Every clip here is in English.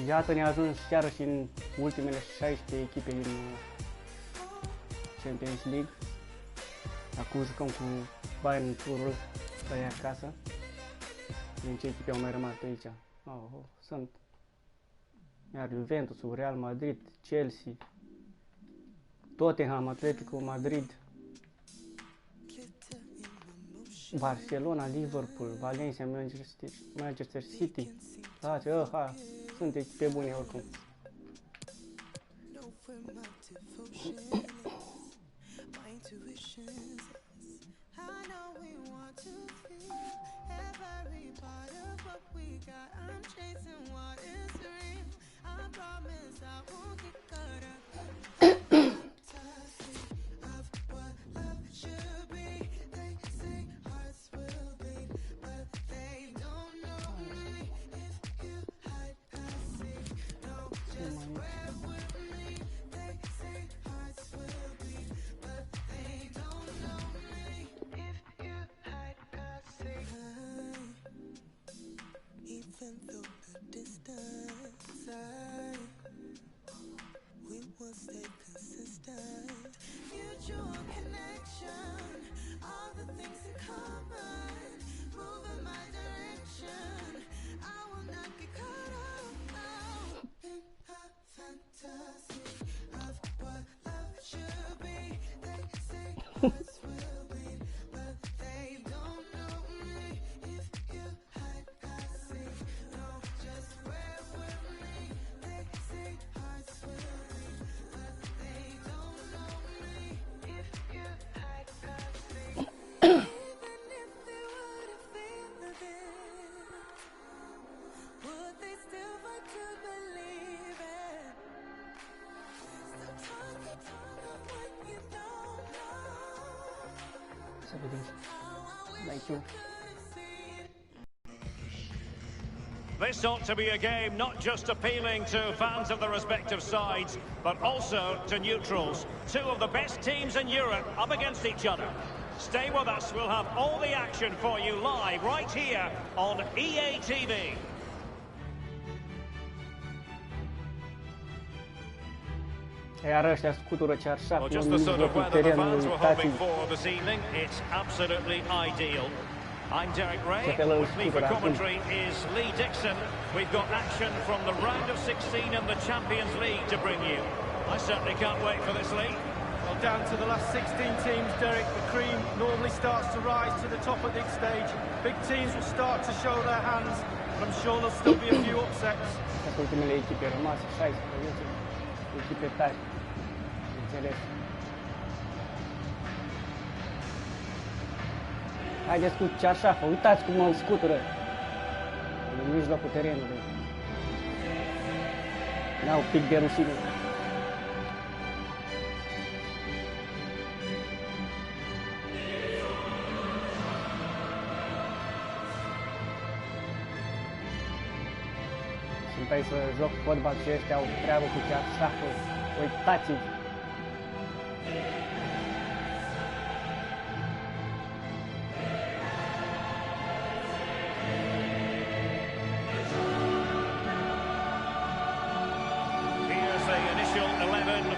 Iată, ne-a ajuns chiar și în ultimele 16 echipe din Champions League. Acum jucăm cu Bayern turul la ea acasă. Din ce echipe au mai rămas pe aici? Sunt iar Juventus, Real Madrid, Chelsea, Tottenham, Atletico Madrid, Barcelona, Liverpool, Valencia, Manchester City. Sunt echipe bune oricum. This ought to be a game not just appealing to fans of the respective sides, but also to neutrals. Two of the best teams in Europe up against each other. Stay with us, we'll have all the action for you live right here on EA TV. Iar ăștia scutură cearșaful. Well, just the sort of weather the fans were hoping for this evening. It's absolutely ideal. I'm Derek Ray. With me for commentary is Lee Dixon. We've got action from the round of 16 in the Champions League to bring you. I certainly can't wait for this, Lee. Well, down to the last 16 teams, Derek. The cream normally starts to rise to the top of this stage. Big teams will start to show their hands, but I'm sure there'll still be a few upsets. Ultimele echipe rămase, 16 echipe tari. Înțeles. Haideți cu cearșafă, uitați cum mă scutură în mijlocul terenului. N-au pic de rușine. Sunt aici să joc fotbal și ăștia au treabă cu cearșafă. Uitați-vă!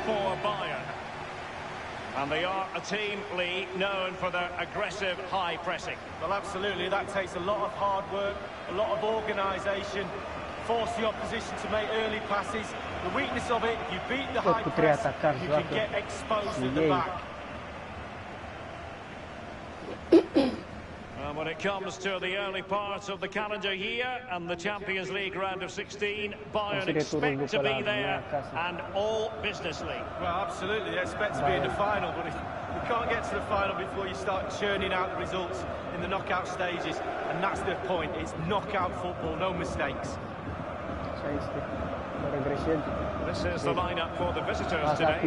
For Bayern. And they are a team, Lee, known for their aggressive high pressing. Well, absolutely, that takes a lot of hard work, a lot of organisation, force the opposition to make early passes. The weakness of it, you beat the high press, you can get exposed at the back. When it comes to the early part of the calendar year and the Champions League round of 16, Bayern expect to be there and all business league. Well, absolutely, they expect to be in the final, but you can't get to the final before you start churning out the results in the knockout stages, and that's the point. It's knockout football, no mistakes. This is the lineup for the visitors today.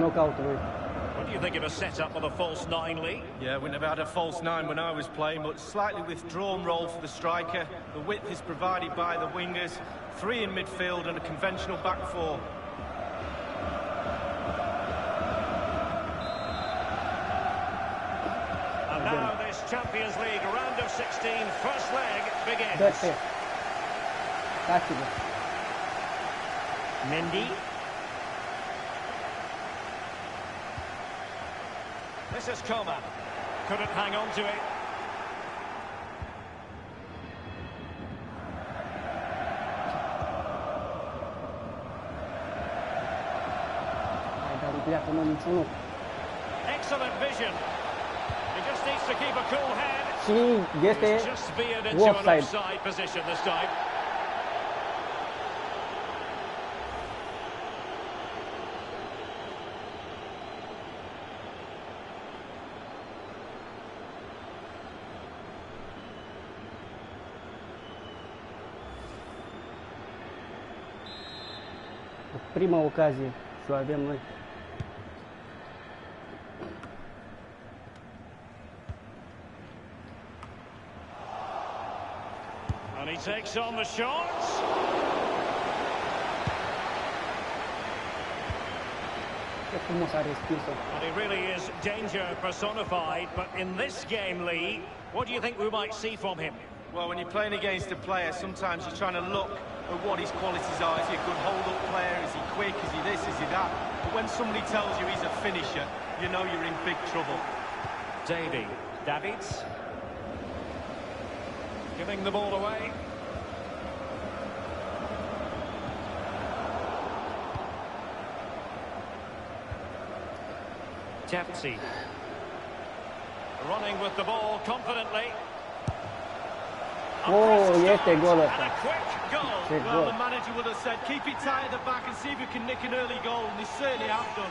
What do you think of a setup with a false nine, Lee? Yeah, we never had a false nine when I was playing, but slightly withdrawn role for the striker. The width is provided by the wingers, three in midfield and a conventional back four. And now this Champions League round of 16 first leg begins. Mendy. This is Coman. Couldn't hang on to it. Excellent vision. He just needs to keep a cool head. He's just veered into an offside position this time. Prima ocazie și o avem noi. And he takes on the shots. And he really is danger personified, but in this game, Lee, what do you think we might see from him? Well, when you're playing against a player, sometimes you're trying to look at what his qualities are. Is he a good hold-up player? Is he quick? Is he this? Is he that? But when somebody tells you he's a finisher, you know you're in big trouble. Davids. Giving the ball away. Tefzi. Running with the ball confidently. Este golul ăsta. Well, the manager would have said, keep it tight at the back and see if we can nick an early goal, and they certainly have done.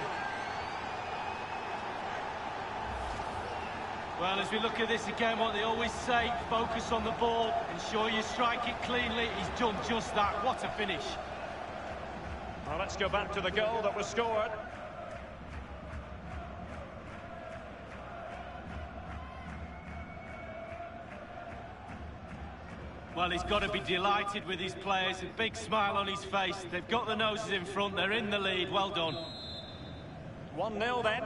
Well, as we look at this again, what they always say, focus on the ball, ensure you strike it cleanly. He's done just that. What a finish. Well, let's go back to the goal that was scored. Well, he's got to be delighted with his players, a big smile on his face. They've got the noses in front, they're in the lead, well done. 1-0 then.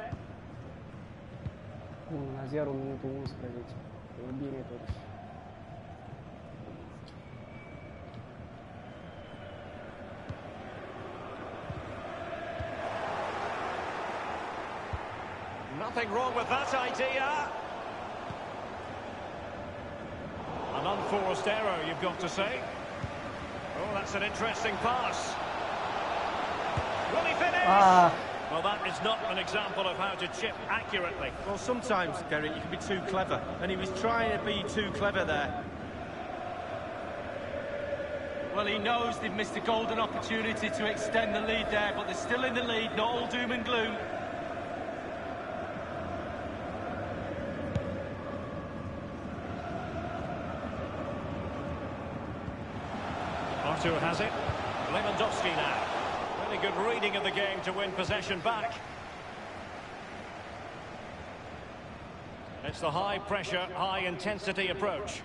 1-0, minutul 11. E bine totuși. Nothing wrong with that idea. An unforced error, you've got to say. Oh, that's an interesting pass. Will he finish? Well, that is not an example of how to chip accurately. Well, sometimes, Derek, you can be too clever, and he was trying to be too clever there. Well, he knows they've missed a golden opportunity to extend the lead there, but they're still in the lead, not all doom and gloom. Arthur has it. Lewandowski now. Really good reading of the game to win possession back. It's the high-pressure, high-intensity approach.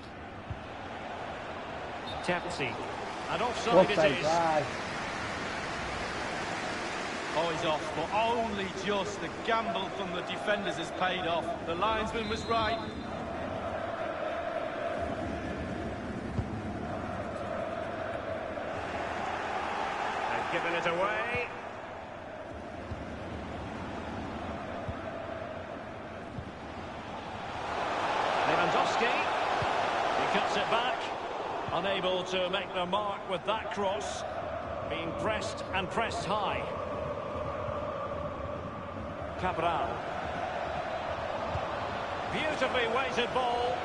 Tefzi. And offside it is. Oh, he's off, but only just. The gamble from the defenders has paid off. The linesman was right. Giving it away. Lewandowski. He cuts it back. Unable to make the mark with that cross. Being pressed and pressed high. Cabral. Beautifully weighted ball.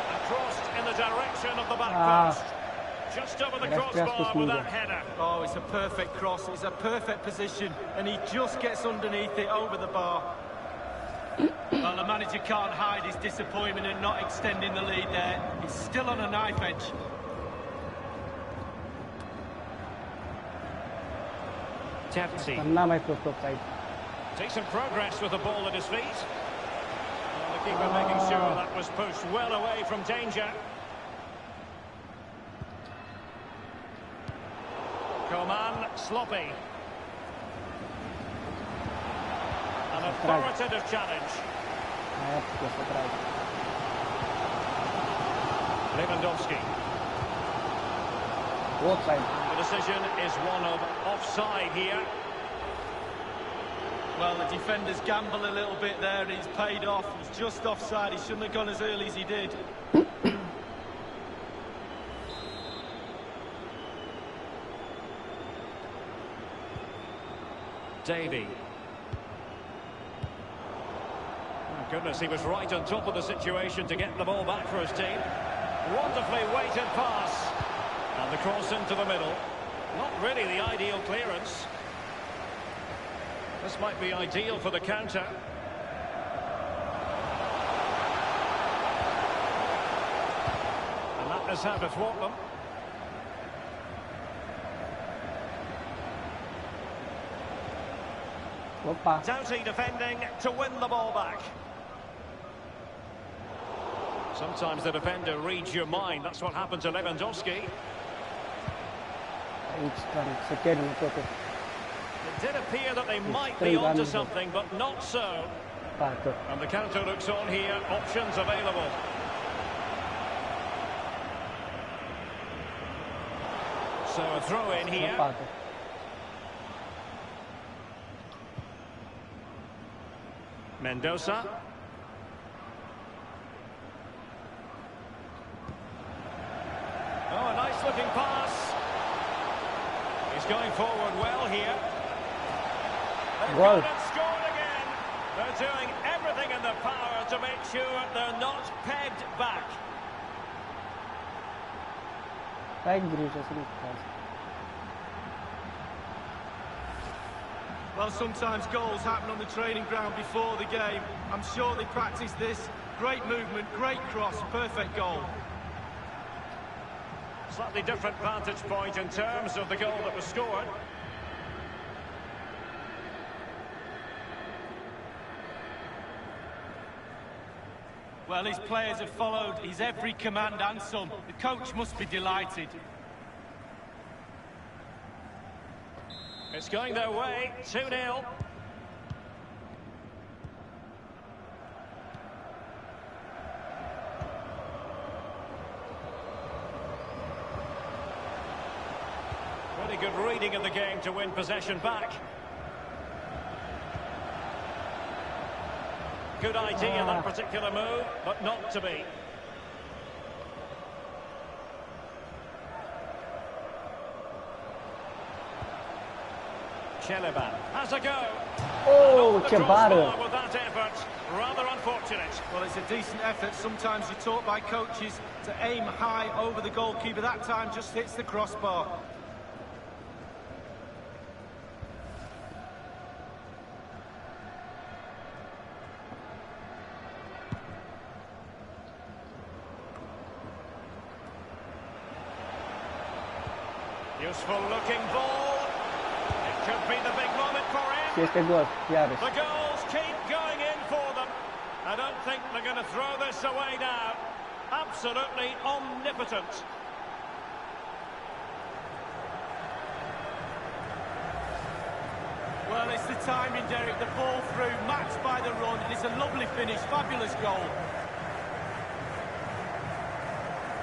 And crossed in the direction of the back post. Just over the crossbar with that header. Oh, it's a perfect cross. It's a perfect position, and he just gets underneath it over the bar. Well, the manager can't hide his disappointment in not extending the lead there. He's still on a knife edge. Tefzi. Decent progress with the ball at his feet. Well, the keeper making sure that was pushed well away from danger. Coman, sloppy. An authoritative challenge. Offside. The decision is one of offside here. Well, the defender's gambled a little bit there. He's paid off. He's just offside. He shouldn't have gone as early as he did. Davey. Oh, goodness, he was right on top of the situation to get the ball back for his team. Wonderfully weighted pass. And the cross into the middle. Not really the ideal clearance. This might be ideal for the counter. And that is how to thwart them. Doughty defending to win the ball back. Sometimes the defender reads your mind. That's what happened to Lewandowski. It did appear that they might be onto something, but not so. And the counter looks on here. Options available. So a throw in here. Mendoza. Oh, a nice looking pass. He's going forward well here. They've gone and scored again. They're doing everything in their power to make sure they're not pegged back. Well, sometimes goals happen on the training ground before the game. I'm sure they practiced this. Great movement, great cross, perfect goal. Slightly different vantage point in terms of the goal that was scored. Well, his players have followed his every command and some. The coach must be delighted. It's going their way, 2-0. Pretty good reading of the game to win possession back. Good idea, that particular move, but not to be. Cheleban has a go. Oh, Chebaro. With that effort, rather unfortunate. Well, it's a decent effort. Sometimes you're taught by coaches to aim high over the goalkeeper. That time just hits the crossbar. Useful looking ball. It could be the big moment for him. The goals keep going in for them. I don't think they're going to throw this away now. Absolutely omnipotent. Well, it's the timing, Derek. The ball through, matched by the run. It's a lovely finish, fabulous goal.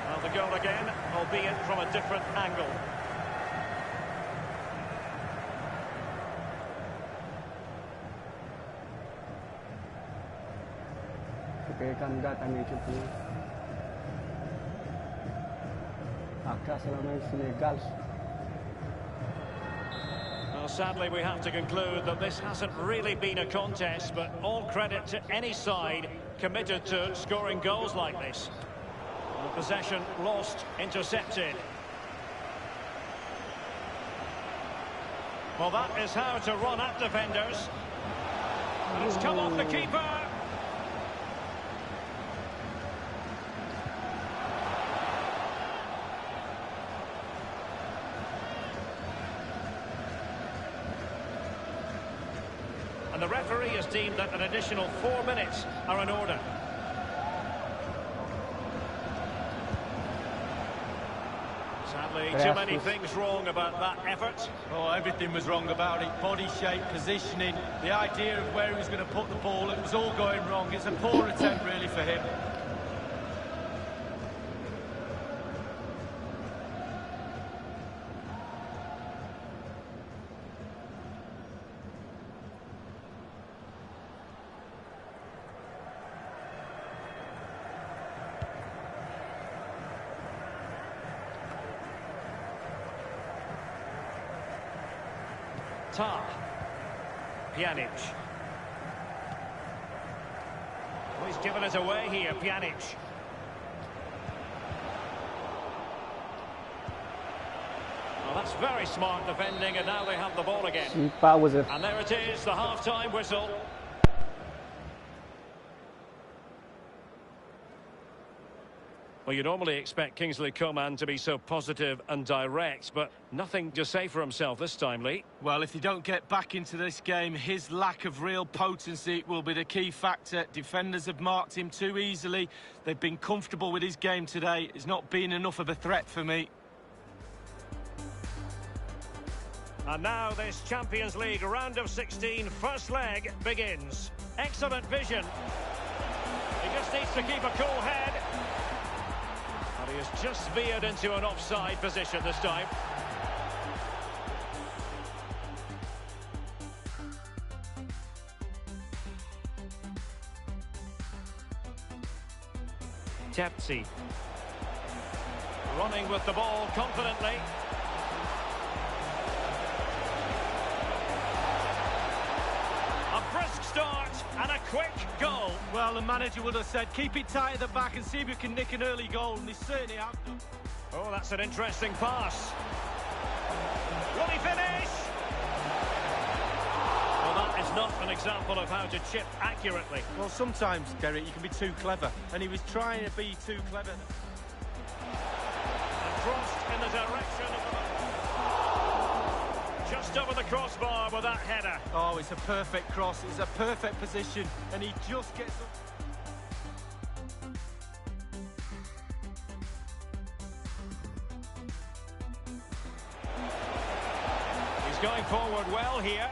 Well, the goal again, albeit from a different angle. Well, sadly, we have to conclude that this hasn't really been a contest, but all credit to any side committed to scoring goals like this. The possession lost, intercepted. Well, that is how to run at defenders. And it's come off the keeper. And the referee has deemed that an additional 4 minutes are in order. Sadly, too many things wrong about that effort. Oh, everything was wrong about it. Body shape, positioning, the idea of where he was going to put the ball. It was all going wrong. It's a poor attempt, really, for him. Qatar. Pjanic. Oh, he's given us away here, Pjanic. Well, that's very smart defending, and now they have the ball again. And there it is, the half-time whistle. Well, you normally expect Kingsley Coman to be so positive and direct, but nothing to say for himself this time, Lee. Well, if you don't get back into this game, his lack of real potency will be the key factor. Defenders have marked him too easily. They've been comfortable with his game today. It's not been enough of a threat for me. And now this Champions League round of 16 first leg begins. Excellent vision. He just needs to keep a cool head. And he has just veered into an offside position this time. Tepsi. Running with the ball confidently. Brisk start and a quick goal. Well, the manager would have said, keep it tight at the back and see if you can nick an early goal, and they certainly have done. Oh, that's an interesting pass. Will he finish? Well, that is not an example of how to chip accurately. Well, sometimes, Derek, you can be too clever, and he was trying to be too clever. And crossed in the direction of the... Just over the crossbar with that header. Oh, it's a perfect cross. It's a perfect position, and he just gets up. He's going forward well here.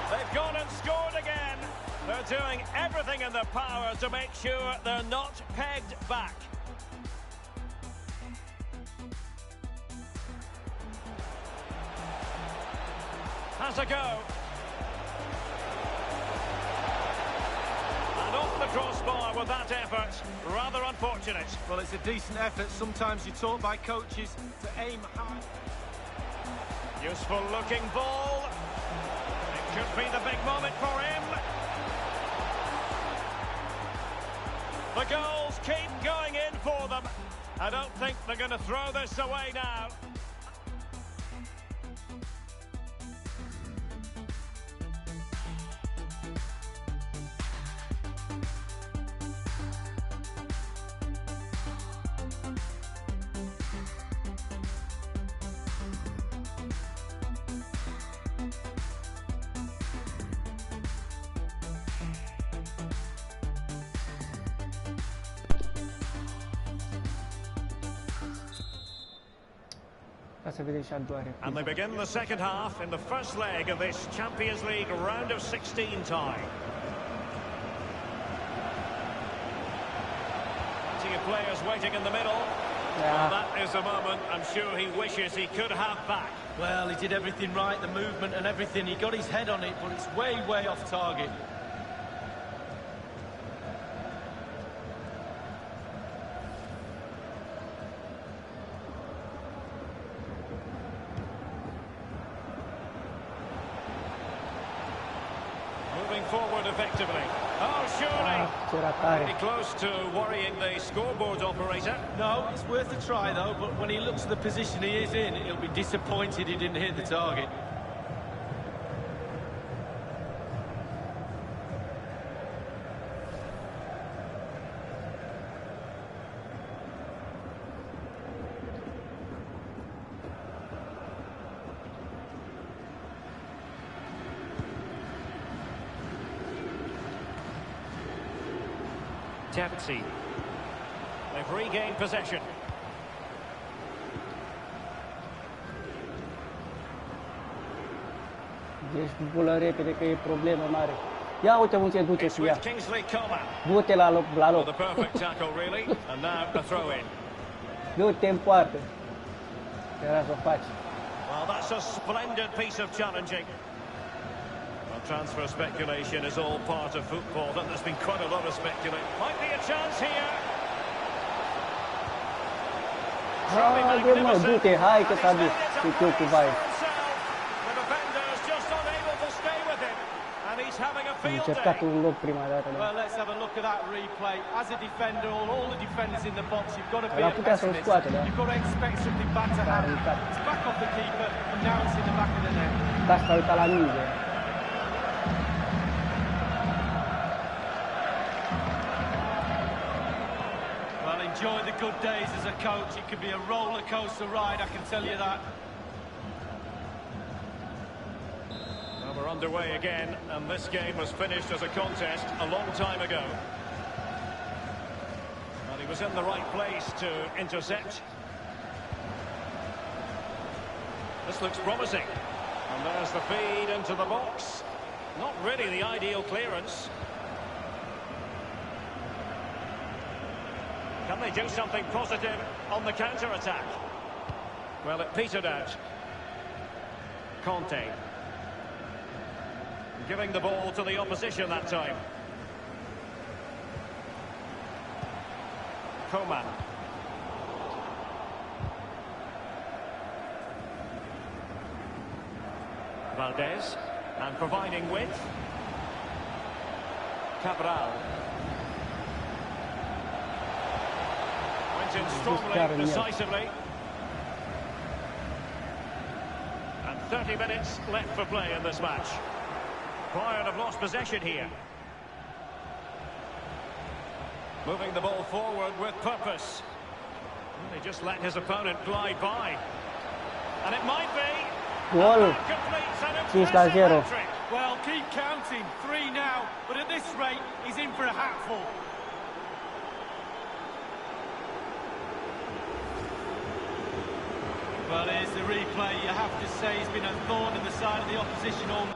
They've gone and scored again. They're doing everything in their power to make sure they're not pegged back. Has a go. And off the crossbar with that effort. Rather unfortunate. Well, it's a decent effort. Sometimes you're taught by coaches to aim high. Useful looking ball. It could be the big moment for him. The goals keep going in for them. I don't think they're going to throw this away now. And they begin the second half in the first leg of this Champions League round of 16 tie. Plenty of players waiting in the middle. Well, that is a moment I'm sure he wishes he could have back. Well, he did everything right, the movement and everything. He got his head on it, but it's way, way off target. Forward effectively. Oh, surely. Pretty close to worrying the scoreboard operator. No, it's worth a try, though, but when he looks at the position he is in, he'll be disappointed he didn't hit the target. Tepsi. They've regained possession. Deci bulă repede că e problemă mare. Ia uite cum se duce și ea. Du-te la loc. The perfect tackle really, and now a throw in. Du-te în poartă. Era să o faci. Well, that's a splendid piece of challenging. Well, transfer speculation is all part of football. There's been quite a lot of speculation. Might be a chance here. Haide, mă, du-te, hai că s-a dus. Uite eu cu Bayern. Am încercat un loc prima dată. Well, let's have a look at that replay. As a defender, all the defenders in the box, you've got to be a pessimist. You've got to expect something bad to happen. It's back off the keeper, and now it's in the back of the net. Da, s-a uitat la minge. Well, enjoy the good days as a coach. It could be a roller coaster ride, I can tell you that. We're underway again, and this game was finished as a contest a long time ago. And he was in the right place to intercept. This looks promising. And there's the feed into the box. Not really the ideal clearance. Can they do something positive on the counter-attack? Well, it petered out. Conte. Giving the ball to the opposition that time. Coman. Valdez. And providing width. Cabral. Went in strongly, decisively. And 30 minutes left for play in this match. Bayern have lost possession here. Moving the ball forward with purpose. They just let his opponent glide by. And it might be. Goal. 5-0. Well, keep counting. 3 now. But at this rate, he's in for a hatful. Well, here's the replay. You have to say he's been a thorn in the side of the opposition all